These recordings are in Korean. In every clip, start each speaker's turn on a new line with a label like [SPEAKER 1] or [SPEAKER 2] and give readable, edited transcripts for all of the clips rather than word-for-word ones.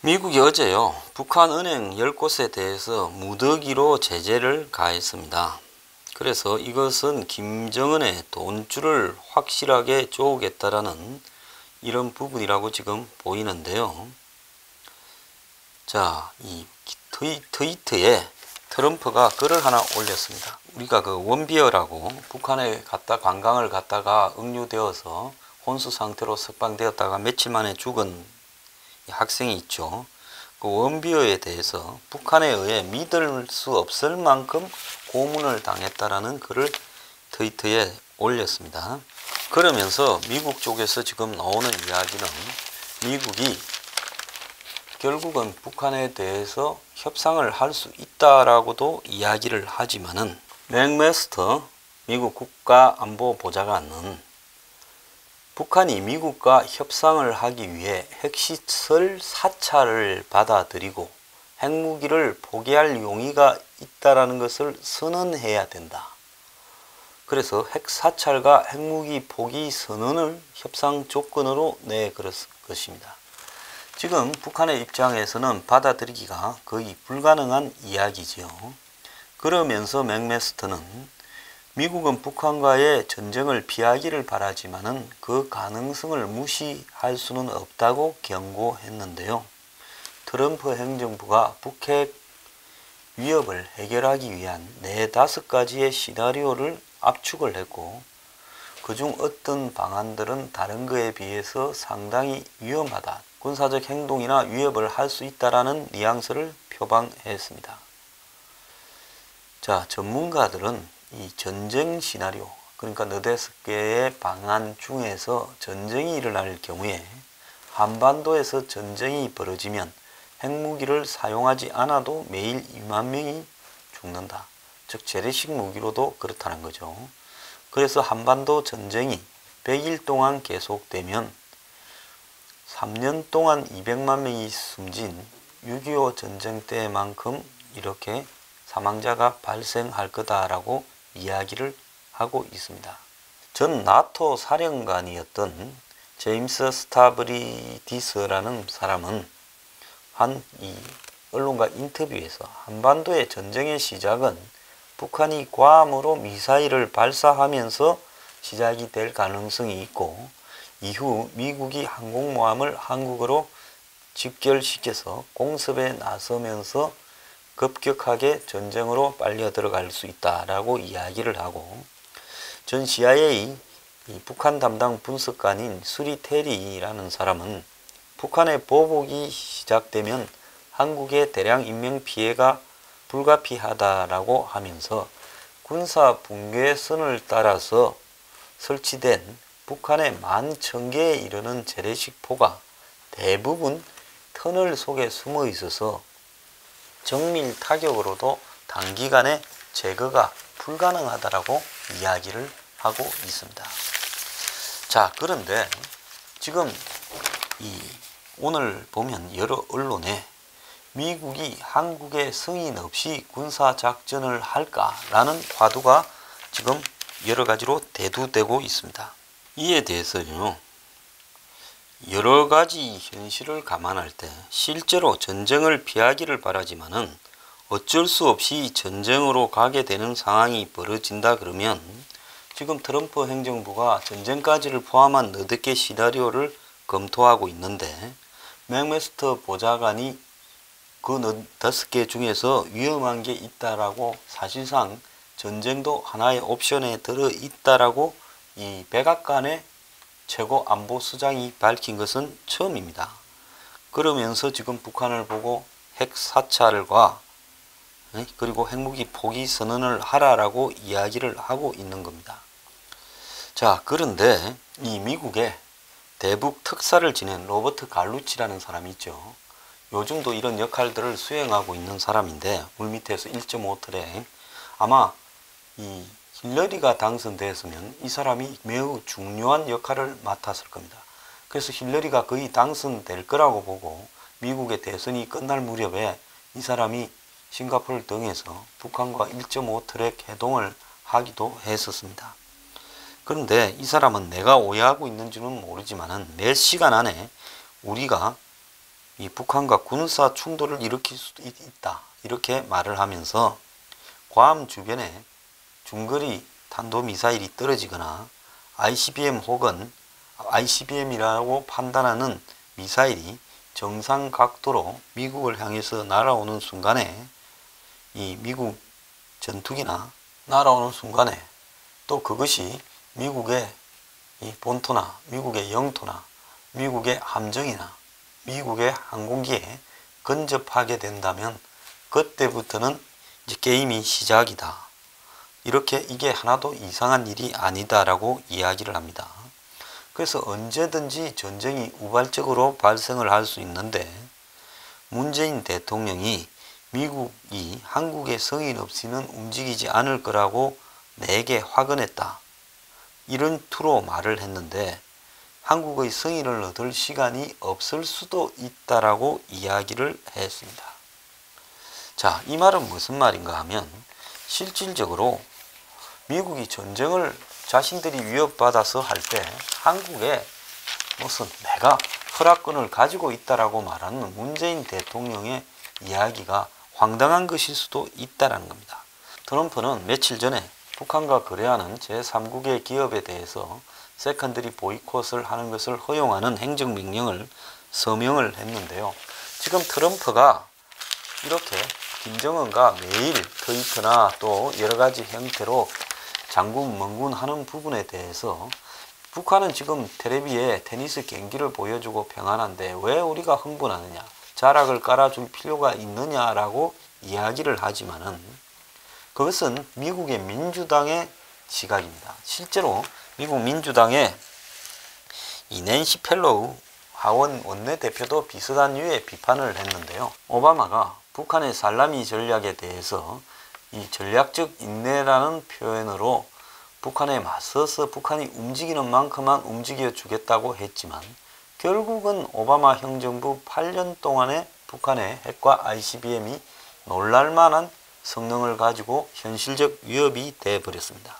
[SPEAKER 1] 미국이 어제요, 북한 은행 10곳에 대해서 무더기로 제재를 가했습니다. 그래서 이것은 김정은의 돈줄을 확실하게 조우겠다라는 이런 부분이라고 지금 보이는데요. 자, 이 트위터에 트럼프가 글을 하나 올렸습니다. 우리가 그 원비어라고 북한에 관광을 갔다가 억류되어서 혼수 상태로 석방되었다가 며칠 만에 죽은 학생이 있죠. 그 원비어에 대해서 북한에 의해 믿을 수 없을 만큼 고문을 당했다라는 글을 트위터에 올렸습니다. 그러면서 미국 쪽에서 지금 나오는 이야기는 미국이 결국은 북한에 대해서 협상을 할 수 있다라고도 이야기를 하지만은 맥메스터 미국 국가안보보좌관은 북한이 미국과 협상을 하기 위해 핵시설 사찰을 받아들이고 핵무기를 포기할 용의가 있다라는 것을 선언해야 된다. 그래서 핵사찰과 핵무기 포기 선언을 협상 조건으로 내걸을 것입니다. 지금 북한의 입장에서는 받아들이기가 거의 불가능한 이야기지요. 그러면서 맥메스터는 미국은 북한과의 전쟁을 피하기를 바라지만은 그 가능성을 무시할 수는 없다고 경고했는데요. 트럼프 행정부가 북핵 위협을 해결하기 위한 4-5가지의 시나리오를 압축을 했고 그중 어떤 방안들은 다른 것에 비해서 상당히 위험하다. 군사적 행동이나 위협을 할 수 있다라는 뉘앙스를 표방했습니다. 자, 전문가들은 이 전쟁 시나리오, 그러니까 4-5개의 방안 중에서 전쟁이 일어날 경우에 한반도에서 전쟁이 벌어지면 핵무기를 사용하지 않아도 매일 2만 명이 죽는다. 즉 재래식 무기로도 그렇다는 거죠. 그래서 한반도 전쟁이 100일 동안 계속되면 3년 동안 200만 명이 숨진 6.25 전쟁 때만큼 이렇게 사망자가 발생할 거다라고 이야기를 하고 있습니다. 전 나토 사령관이었던 제임스 스타브리디스라는 사람은 이 언론과 인터뷰에서 한반도의 전쟁의 시작은 북한이 괌으로 미사일을 발사하면서 시작이 될 가능성이 있고 이후 미국이 항공모함을 한국으로 집결시켜서 공습에 나서면서 급격하게 전쟁으로 빨려 들어갈 수 있다라고 이야기를 하고 전 CIA 북한 담당 분석관인 수리 테리라는 사람은 북한의 보복이 시작되면 한국의 대량 인명피해가 불가피하다라고 하면서 군사 붕괴선을 따라서 설치된 북한의 11,000개에 이르는 재래식 포가 대부분 터널 속에 숨어 있어서 정밀 타격으로도 단기간에 제거가 불가능하다라고 이야기를 하고 있습니다. 자, 그런데 지금 오늘 보면 여러 언론에 미국이 한국의 승인 없이 군사작전을 할까라는 화두가 지금 여러 가지로 대두되고 있습니다. 이에 대해서요, 여러 가지 현실을 감안할 때 실제로 전쟁을 피하기를 바라지만은 어쩔 수 없이 전쟁으로 가게 되는 상황이 벌어진다 그러면 지금 트럼프 행정부가 전쟁까지를 포함한 4개 시나리오를 검토하고 있는데 맥메스터 보좌관이 그 5개 중에서 위험한 게 있다라고 사실상 전쟁도 하나의 옵션에 들어있다라고 이 백악관의 최고 안보수장이 밝힌 것은 처음입니다. 그러면서 지금 북한을 보고 핵사찰과 그리고 핵무기 포기 선언을 하라라고 이야기를 하고 있는 겁니다. 자, 그런데 이 미국의 대북 특사를 지낸 로버트 갈루치라는 사람이 있죠. 요즘도 이런 역할들을 수행하고 있는 사람인데 물밑에서 1.5트랙 아마 이 힐러리가 당선되었으면 이 사람이 매우 중요한 역할을 맡았을 겁니다. 그래서 힐러리가 거의 당선될 거라고 보고 미국의 대선이 끝날 무렵에 이 사람이 싱가포르 등에서 북한과 1.5트랙 회동을 하기도 했었습니다. 그런데 이 사람은 내가 오해하고 있는지는 모르지만은 몇 시간 안에 우리가 이 북한과 군사 충돌을 일으킬 수도 있다. 이렇게 말을 하면서 괌 주변에 중거리 탄도미사일이 떨어지거나 ICBM 혹은 ICBM이라고 판단하는 미사일이 정상 각도로 미국을 향해서 날아오는 순간에 이 미국 전투기나 날아오는 순간에 또 그것이 미국의 이 본토나 미국의 영토나 미국의 함정이나 미국의 항공기에 근접하게 된다면 그때부터는 이제 게임이 시작이다. 이렇게 이게 하나도 이상한 일이 아니다라고 이야기를 합니다. 그래서 언제든지 전쟁이 우발적으로 발생을 할 수 있는데 문재인 대통령이 미국이 한국의 성인 없이는 움직이지 않을 거라고 내게 확언했다. 이런 투로 말을 했는데 한국의 성인을 얻을 시간이 없을 수도 있다라고 이야기를 했습니다. 자, 이 말은 무슨 말인가 하면 실질적으로 미국이 전쟁을 자신들이 위협받아서 할 때 한국에 무슨 내가 허락권을 가지고 있다라고 말하는 문재인 대통령의 이야기가 황당한 것일 수도 있다라는 겁니다. 트럼프는 며칠 전에 북한과 거래하는 제3국의 기업에 대해서 세컨더리 보이콧을 하는 것을 허용하는 행정명령을 서명을 했는데요. 지금 트럼프가 이렇게 김정은과 매일 트위터나 또 여러가지 형태로 장군 멍군 하는 부분에 대해서 북한은 지금 텔레비에 테니스 경기를 보여주고 평안한데 왜 우리가 흥분하느냐, 자락을 깔아줄 필요가 있느냐라고 이야기를 하지만은 그것은 미국의 민주당의 시각입니다. 실제로 미국 민주당의 이 낸시 펠로우 하원 원내대표도 비슷한 류의 비판을 했는데요. 오바마가 북한의 살라미 전략에 대해서 이 전략적 인내라는 표현으로 북한에 맞서서 북한이 움직이는 만큼만 움직여 주겠다고 했지만 결국은 오바마 행정부 8년 동안에 북한의 핵과 ICBM이 놀랄만한 성능을 가지고 현실적 위협이 되어버렸습니다.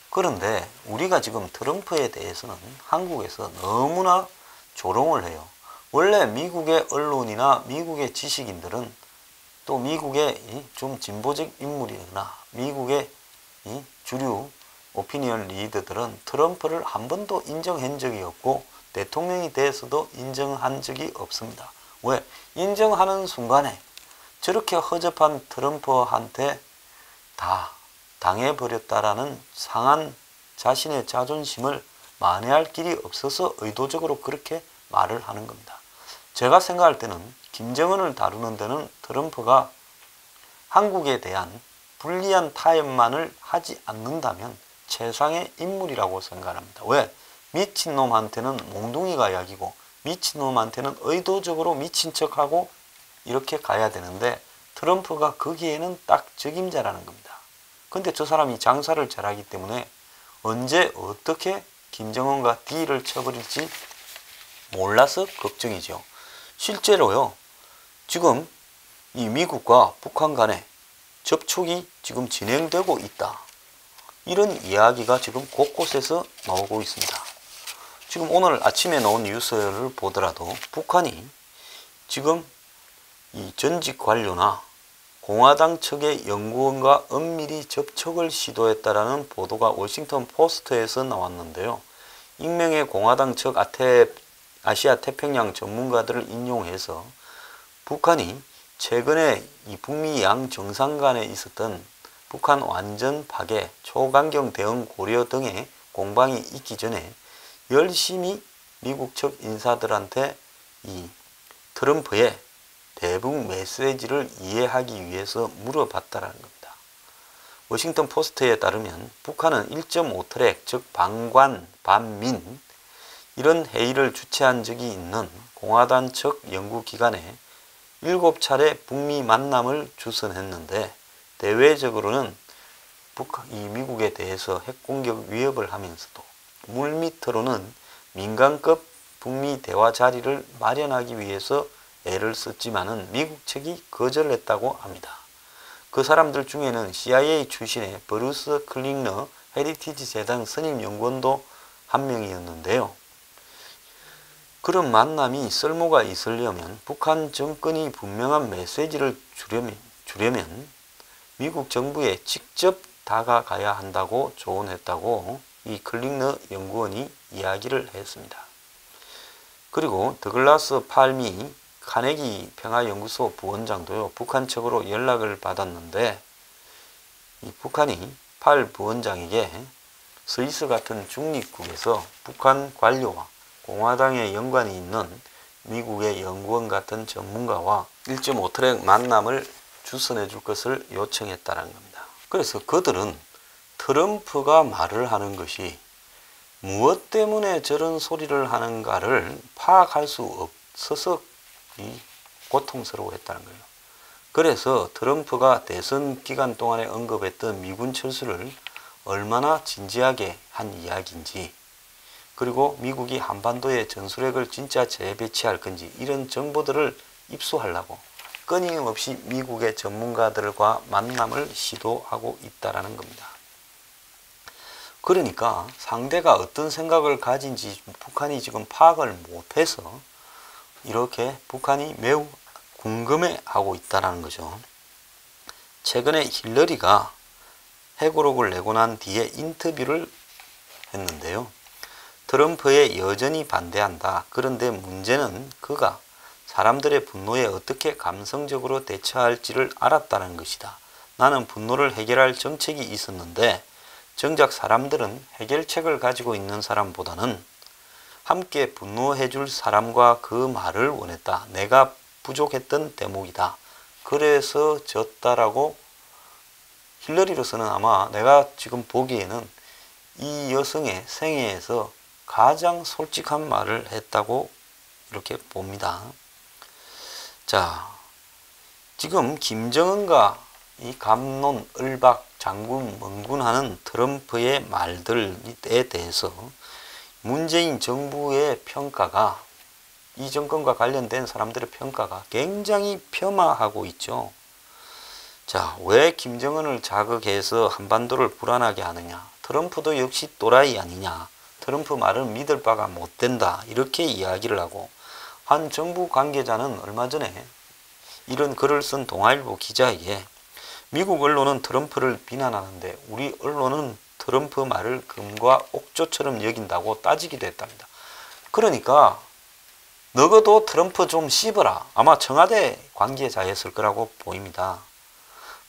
[SPEAKER 1] 그런데 우리가 지금 트럼프에 대해서는 한국에서 너무나 조롱을 해요. 원래 미국의 언론이나 미국의 지식인들은 또 미국의 좀 진보적 인물이거나 미국의 주류 오피니언 리더들은 트럼프를 한 번도 인정한 적이 없고 대통령이 돼서도 인정한 적이 없습니다. 왜? 인정하는 순간에 저렇게 허접한 트럼프한테 다 당해버렸다라는 상한 자신의 자존심을 만회할 길이 없어서 의도적으로 그렇게 말을 하는 겁니다. 제가 생각할 때는 김정은을 다루는 데는 트럼프가 한국에 대한 불리한 타협만을 하지 않는다면 최상의 인물이라고 생각합니다. 왜? 미친놈한테는 몽둥이가 약이고 미친놈한테는 의도적으로 미친 척하고 이렇게 가야 되는데 트럼프가 거기에는 딱 적임자라는 겁니다. 근데 저 사람이 장사를 잘하기 때문에 언제 어떻게 김정은과 딜을 쳐버릴지 몰라서 걱정이죠. 실제로요. 지금 이 미국과 북한 간에 접촉이 지금 진행되고 있다. 이런 이야기가 지금 곳곳에서 나오고 있습니다. 지금 오늘 아침에 나온 뉴스를 보더라도 북한이 지금 이 전직 관료나 공화당 측의 연구원과 은밀히 접촉을 시도했다라는 보도가 워싱턴 포스트에서 나왔는데요. 익명의 공화당 측 아시아 태평양 전문가들을 인용해서 북한이 최근에 이 북미 양 정상 간에 있었던 북한 완전 파괴, 초강경 대응 고려 등의 공방이 있기 전에 열심히 미국 측 인사들한테 이 트럼프의 대북 메시지를 이해하기 위해서 물어봤다라는 겁니다. 워싱턴 포스트에 따르면 북한은 1.5트랙, 즉 방관, 반민 이런 회의를 주최한 적이 있는 공화당 측 연구기관에 7차례 북미 만남을 주선했는데 대외적으로는 이 미국에 대해서 핵공격 위협을 하면서도 물밑으로는 민간급 북미 대화 자리를 마련하기 위해서 애를 썼지만은 미국 측이 거절했다고 합니다. 그 사람들 중에는 CIA 출신의 브루스 클링너 헤리티지 재단 선임 연구원도 한 명이었는데요. 그런 만남이 쓸모가 있으려면 북한 정권이 분명한 메시지를 주려면 미국 정부에 직접 다가가야 한다고 조언했다고 이 클링너 연구원이 이야기를 했습니다. 그리고 더글라스 팔미 카네기 평화연구소 부원장도요, 북한 측으로 연락을 받았는데 이 북한이 팔 부원장에게 스위스 같은 중립국에서 북한 관료와 공화당에 연관이 있는 미국의 연구원 같은 전문가와 1.5트랙 만남을 주선해 줄 것을 요청했다는 겁니다. 그래서 그들은 트럼프가 말을 하는 것이 무엇 때문에 저런 소리를 하는가를 파악할 수 없어서 고통스러워했다는 거예요. 그래서 트럼프가 대선 기간 동안에 언급했던 미군 철수를 얼마나 진지하게 한 이야기인지, 그리고 미국이 한반도에 전술핵을 진짜 재배치할 건지 이런 정보들을 입수하려고 끊임없이 미국의 전문가들과 만남을 시도하고 있다는 겁니다. 그러니까 상대가 어떤 생각을 가진지 북한이 지금 파악을 못해서 이렇게 북한이 매우 궁금해하고 있다는 거죠. 최근에 힐러리가 회고록을 내고 난 뒤에 인터뷰를 했는데요. 트럼프에 여전히 반대한다. 그런데 문제는 그가 사람들의 분노에 어떻게 감성적으로 대처할지를 알았다는 것이다. 나는 분노를 해결할 정책이 있었는데 정작 사람들은 해결책을 가지고 있는 사람보다는 함께 분노해줄 사람과 그 말을 원했다. 내가 부족했던 대목이다. 그래서 졌다라고 힐러리로서는 아마 내가 지금 보기에는 이 여성의 생애에서 가장 솔직한 말을 했다고 이렇게 봅니다. 자, 지금 김정은과 이 감론, 을박, 장군, 멍군하는 트럼프의 말들에 대해서 문재인 정부의 평가가, 이 정권과 관련된 사람들의 평가가 굉장히 폄하하고 있죠. 자, 왜 김정은을 자극해서 한반도를 불안하게 하느냐? 트럼프도 역시 또라이 아니냐? 트럼프 말은 믿을 바가 못 된다. 이렇게 이야기를 하고, 한 정부 관계자는 얼마 전에 이런 글을 쓴 동아일보 기자에게 미국 언론은 트럼프를 비난하는데 우리 언론은 트럼프 말을 금과 옥조처럼 여긴다고 따지기도 했답니다. 그러니까 너도 트럼프 좀 씹어라. 아마 청와대 관계자였을 거라고 보입니다.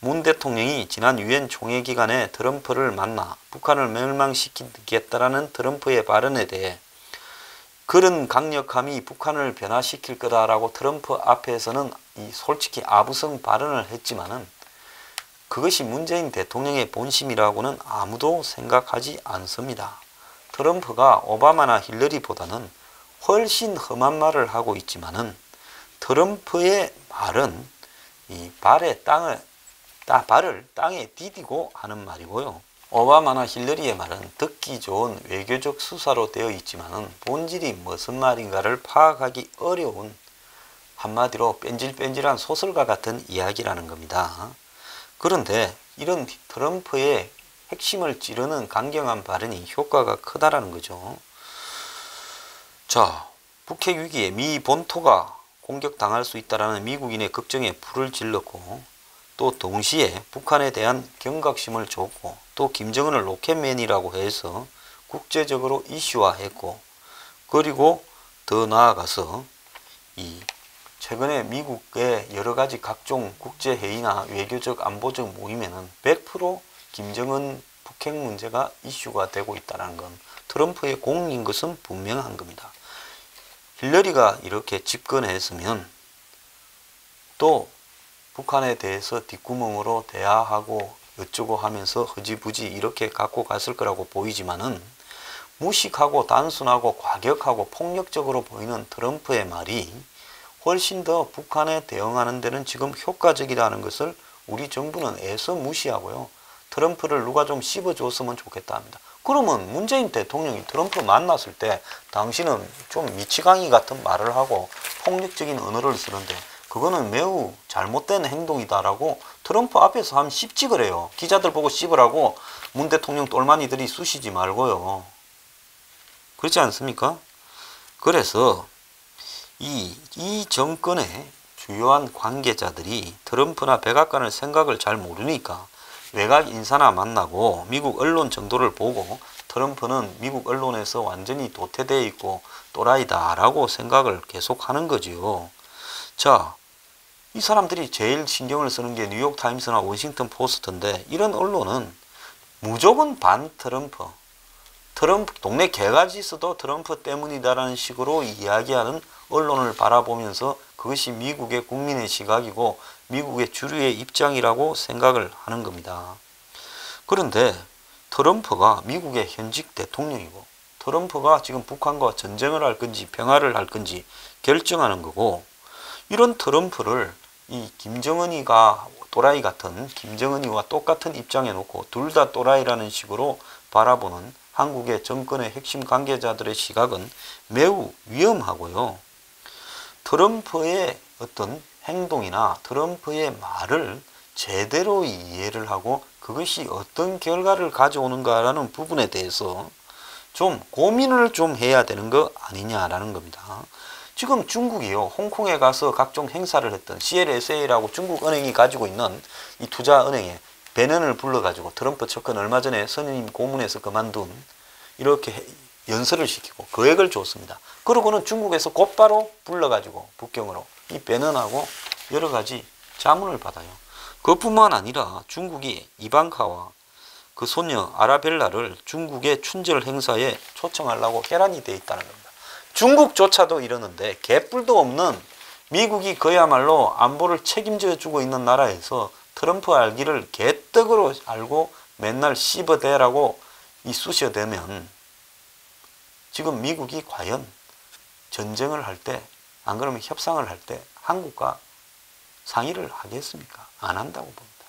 [SPEAKER 1] 문 대통령이 지난 유엔 총회 기간에 트럼프를 만나 북한을 멸망시키겠다라는 트럼프의 발언에 대해 그런 강력함이 북한을 변화시킬 거다라고 트럼프 앞에서는 솔직히 아부성 발언을 했지만은 그것이 문재인 대통령의 본심이라고는 아무도 생각하지 않습니다. 트럼프가 오바마나 힐러리보다는 훨씬 험한 말을 하고 있지만은 트럼프의 말은 이 발을 땅에 디디고 하는 말이고요. 오바마나 힐러리의 말은 듣기 좋은 외교적 수사로 되어 있지만은 본질이 무슨 말인가를 파악하기 어려운, 한마디로 뺀질뺀질한 소설과 같은 이야기라는 겁니다. 그런데 이런 트럼프의 핵심을 찌르는 강경한 발언이 효과가 크다라는 거죠. 자, 북핵 위기에 미 본토가 공격당할 수 있다라는 미국인의 걱정에 불을 질렀고, 또 동시에 북한에 대한 경각심을 줬고, 또 김정은을 로켓맨이라고 해서 국제적으로 이슈화했고, 그리고 더 나아가서 이 최근에 미국의 여러 가지 각종 국제회의나 외교적 안보적 모임에는 100% 김정은 북핵 문제가 이슈가 되고 있다는 건 트럼프의 공인 것은 분명한 겁니다. 힐러리가 이렇게 집권했으면 또 북한에 대해서 뒷구멍으로 대화하고 어쩌고 하면서 흐지부지 이렇게 갖고 갔을 거라고 보이지만은 무식하고 단순하고 과격하고 폭력적으로 보이는 트럼프의 말이 훨씬 더 북한에 대응하는 데는 지금 효과적이라는 것을 우리 정부는 애써 무시하고요. 트럼프를 누가 좀 씹어줬으면 좋겠다 합니다. 그러면 문재인 대통령이 트럼프 만났을 때 당신은 좀 미치광이 같은 말을 하고 폭력적인 언어를 쓰는데 그거는 매우 잘못된 행동이다라고 트럼프 앞에서 한번 씹직을 해요. 기자들 보고 씹으라고 문 대통령 똘마니들이 쑤시지 말고요. 그렇지 않습니까? 그래서 이 정권의 주요한 관계자들이 트럼프나 백악관의 생각을 잘 모르니까 외곽 인사나 만나고 미국 언론 정도를 보고 트럼프는 미국 언론에서 완전히 도태되어 있고 또라이다 라고 생각을 계속 하는 거지요. 자, 이 사람들이 제일 신경을 쓰는 게 뉴욕타임스나 워싱턴 포스트인데 이런 언론은 무조건 반 트럼프, 동네 개가지 있어도 트럼프 때문이다라는 식으로 이야기하는 언론을 바라보면서 그것이 미국의 국민의 시각이고 미국의 주류의 입장이라고 생각을 하는 겁니다. 그런데 트럼프가 미국의 현직 대통령이고 트럼프가 지금 북한과 전쟁을 할 건지 평화를 할 건지 결정하는 거고, 이런 트럼프를 이 김정은이가 또라이 같은 김정은이와 똑같은 입장에 놓고 둘 다 또라이라는 식으로 바라보는 한국의 정권의 핵심 관계자들의 시각은 매우 위험하고요. 트럼프의 어떤 행동이나 트럼프의 말을 제대로 이해를 하고 그것이 어떤 결과를 가져오는가라는 부분에 대해서 좀 고민을 좀 해야 되는 거 아니냐라는 겁니다. 지금 중국이요, 홍콩에 가서 각종 행사를 했던 CLSA라고 중국 은행이 가지고 있는 이 투자은행에 배넌을 불러가지고 트럼프 측근 얼마 전에 선임 고문에서 그만둔 이렇게 연설을 시키고 거액을 줬습니다. 그러고는 중국에서 곧바로 불러가지고 북경으로 이 배넌하고 여러 가지 자문을 받아요. 그뿐만 아니라 중국이 이방카와 그 손녀 아라벨라를 중국의 춘절 행사에 초청하려고 혈안이 돼 있다는 겁니다. 중국조차도 이러는데 개뿔도 없는 미국이 그야말로 안보를 책임져 주고 있는 나라에서 트럼프 알기를 개떡으로 알고 맨날 씹어대라고 이 쑤셔대면 지금 미국이 과연 전쟁을 할 때, 안 그러면 협상을 할 때 한국과 상의를 하겠습니까? 안 한다고 봅니다.